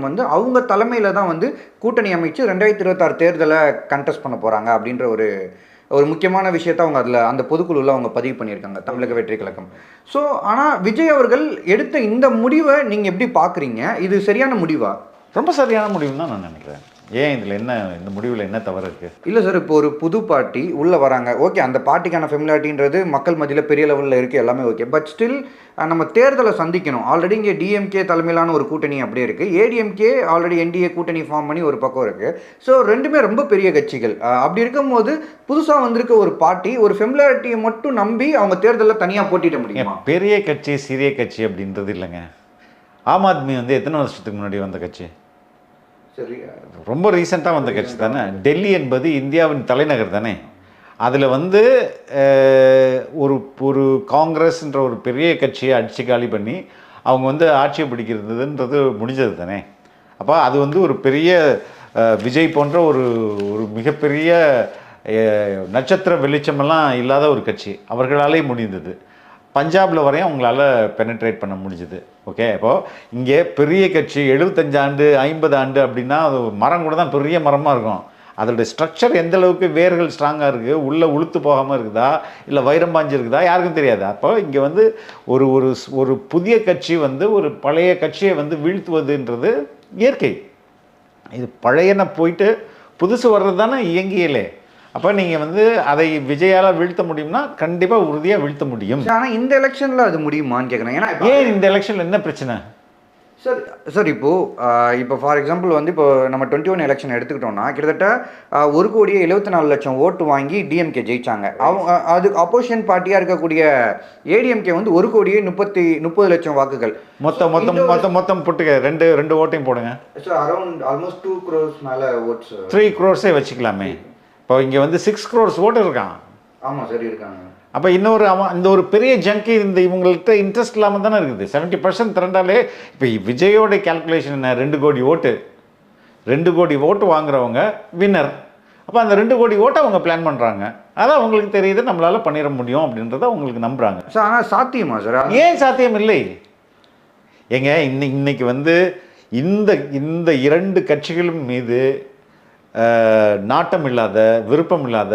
வந்து அவங்க தலைமையில தான் வந்து கூட்டணி அமைச்சு 2026 தேர்தலை கண்டெஸ்ட் பண்ண போறாங்க அப்படின்ற ஒரு ஒரு முக்கியமான விஷயத்த அவங்க அதில் அந்த பொதுக்குழுவில் அவங்க பதிவு பண்ணியிருக்காங்க தமிழக வெற்றி கழகம். ஸோ ஆனால் விஜய் அவர்கள் எடுத்த இந்த முடிவை நீங்கள் எப்படி பார்க்குறீங்க? இது சரியான முடிவா? ரொம்ப சரியான முடிவுன்னு தான் நான் நினைக்கிறேன். ஏன் இதில் என்ன, இந்த முடிவில் என்ன தவறு இருக்குது? இல்லை சார், இப்போ ஒரு புது பார்ட்டி உள்ளே வராங்க, ஓகே, அந்த பார்ட்டிக்கான ஃபெமிலாரிட்டின்றது மக்கள் மத்தியில் பெரிய லெவலில் இருக்குது, எல்லாமே ஓகே. பட் ஸ்டில் நம்ம தேர்தலை சந்திக்கணும். ஆல்ரெடி இங்கே டிஎம்கே தலைமையிலான ஒரு கூட்டணி அப்படியே இருக்குது, ஏடிஎம்கே ஆல்ரெடி என்டிஏ கூட்டணி ஃபார்ம் பண்ணி ஒரு பக்கம் இருக்குது. ஸோ ரெண்டுமே ரொம்ப பெரிய கட்சிகள். அப்படி இருக்கும்போது புதுசாக வந்திருக்க ஒரு பார்ட்டி ஒரு ஃபெமிலாரிட்டியை மட்டும் நம்பி அவங்க தேர்தலில் தனியாக போட்டிட முடியுமா? பெரிய கட்சி சிறிய கட்சி அப்படின்றது இல்லைங்க. ஆம் ஆத்மி வந்து எத்தனை வருஷத்துக்கு முன்னாடி வந்த கட்சி? சரி, ரொம்ப ரீசெண்டாக வந்த கட்சி தானே. டெல்லி என்பது இந்தியாவின் தலைநகர் தானே. அதில் வந்து ஒரு ஒரு காங்கிரஸ்ன்ற ஒரு பெரிய கட்சியை அடித்து காலி பண்ணி அவங்க வந்து ஆட்சியை பிடிக்கிறதுன்றது முடிஞ்சது தானே. அப்போ அது வந்து ஒரு பெரிய விஜய் போன்ற ஒரு ஒரு மிகப்பெரிய நட்சத்திர வெளிச்சமெல்லாம் இல்லாத ஒரு கட்சி அவர்களாலே முடிந்தது. பஞ்சாபில் வரையும் அவங்களால பெனட்ரேட் பண்ண முடிஞ்சுது. ஓகே, இப்போது இங்கே பெரிய கட்சி 75 ஆண்டு 50 ஆண்டு அப்படின்னா அது மரம் கூட தான் பெரிய மரமாக இருக்கும். அதோடய ஸ்ட்ரக்சர் எந்த அளவுக்கு வேர்கள் ஸ்ட்ராங்காக இருக்குது, உள்ளே உளுத்து போகாமல் இருக்குதா இல்லை வைரம் பாஞ்சு இருக்குதா யாருக்கும் தெரியாது. அப்போ இங்கே வந்து ஒரு ஒரு ஒரு புதிய கட்சி வந்து ஒரு பழைய கட்சியை வந்து வீழ்த்துவதுன்றது இயற்கை. இது பழையன போயிட்டு புதுசு வர்றது தானே இயங்கியலே. அப்போ நீங்கள் வந்து அதை விஜயால் வீழ்த்த முடியும்னா கண்டிப்பாக உறுதியாக வீழ்த்த முடியும். ஆனால் இந்த எலெக்ஷனில் அது முடியுமான்னு கேட்குறேன். ஏன்னா ஏன் இந்த எலெக்ஷனில் என்ன பிரச்சனை சார்? சார் இப்போ ஃபார் எக்ஸாம்பிள் வந்து இப்போ நம்ம 21 எலெக்ஷன் எடுத்துக்கிட்டோம்னா கிட்டத்தட்ட 1,74,00,000 ஓட்டு வாங்கி டிஎம்கே ஜெயிச்சாங்க. அவங்க அதுக்கு அப்போசிஷன் பார்ட்டியாக இருக்கக்கூடிய ஏடிஎம்கே வந்து 1,30,00,000 வாக்குகள். மொத்தம் போட்டுக்க ரெண்டு ஓட்டையும் போடுங்க சார். அரௌண்ட் ஆல்மோஸ்ட் 2 crores மேலே ஓட்ஸ், 3 crores வச்சுக்கலாமே. இப்போ இங்கே வந்து 6 crores ஓட்டு இருக்கான். ஆமாம் சார், இருக்காங்க. அப்போ இந்த ஒரு பெரிய ஜங்கி இந்த இவங்கள்ட்ட இன்ட்ரெஸ்ட் இல்லாமல் தானே இருக்குது. 70% திரண்டாலே இப்போ விஜயோட கேல்குலேஷன் என்ன? 2 கோடி ஓட்டு, 2 கோடி ஓட்டு வாங்குறவங்க வின்னர். அப்போ அந்த 2 கோடி ஓட்டை அவங்க பிளான் பண்ணுறாங்க. அதான் அவங்களுக்கு தெரியுது நம்மளால் பண்ணிட முடியும் அப்படின்றத அவங்களுக்கு நம்புகிறாங்க. சார் ஆனால் சாத்தியமா சார்? ஏன் சாத்தியம் இல்லை? ஏங்க இன்னைக்கு வந்து இந்த 2 கட்சிகளும் மீது நாட்டம் இல்லாத, விருப்பம் இல்லாத,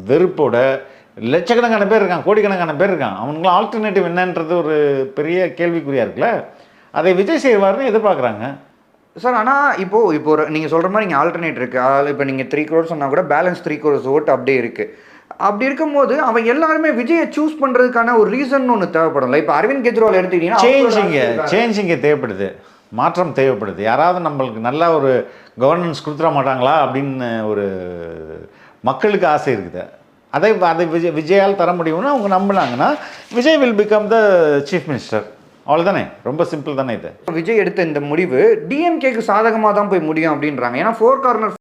வெறுப்போட லட்சக்கணக்கான பேர் இருக்கான், கோடிக்கணக்கான பேர் இருக்கான். அவனுங்களாம் ஆல்டர்னேட்டிவ் என்னன்றது ஒரு பெரிய கேள்விக்குறியாக இருக்குல்ல. அதை விஜய் செய்வார்னு எதிர்பார்க்குறாங்க சார். ஆனால் இப்போ நீங்கள் சொல்கிற மாதிரி இங்கே ஆல்டர்னேட் இருக்குது. இப்போ நீங்கள் 3 crores சொன்னால் கூட பேலன்ஸ் 3 crores ஓட்டு அப்படியே இருக்குது. அப்படி இருக்கும்போது அவன் எல்லாருமே விஜயை சூஸ் பண்ணுறதுக்கான ஒரு ரீசன் ஒன்று தேவைப்படும். இப்போ அரவிந்த் கெஜ்ரிவால் எடுத்துக்கிட்டீங்கன்னா சேஞ்சிங்க தேவைப்படுது, மாற்றம் தேவைப்படுது. யாராவது நம்மளுக்கு நல்லா ஒரு கவர்னன்ஸ் கொடுத்துட மாட்டாங்களா அப்படின்னு ஒரு மக்களுக்கு ஆசை இருக்குது. அதை விஜயால் தர முடியும்னா அவங்க நம்பினாங்கன்னா Vijay will become the chief minister. அவ்வளோதானே, ரொம்ப சிம்பிள் தானே இது. விஜய் எடுத்த இந்த முடிவு டிஎம்கேக்கு சாதகமாக தான் போய் முடியும் அப்படின்றாங்க. ஏன்னா 4 கார்னர்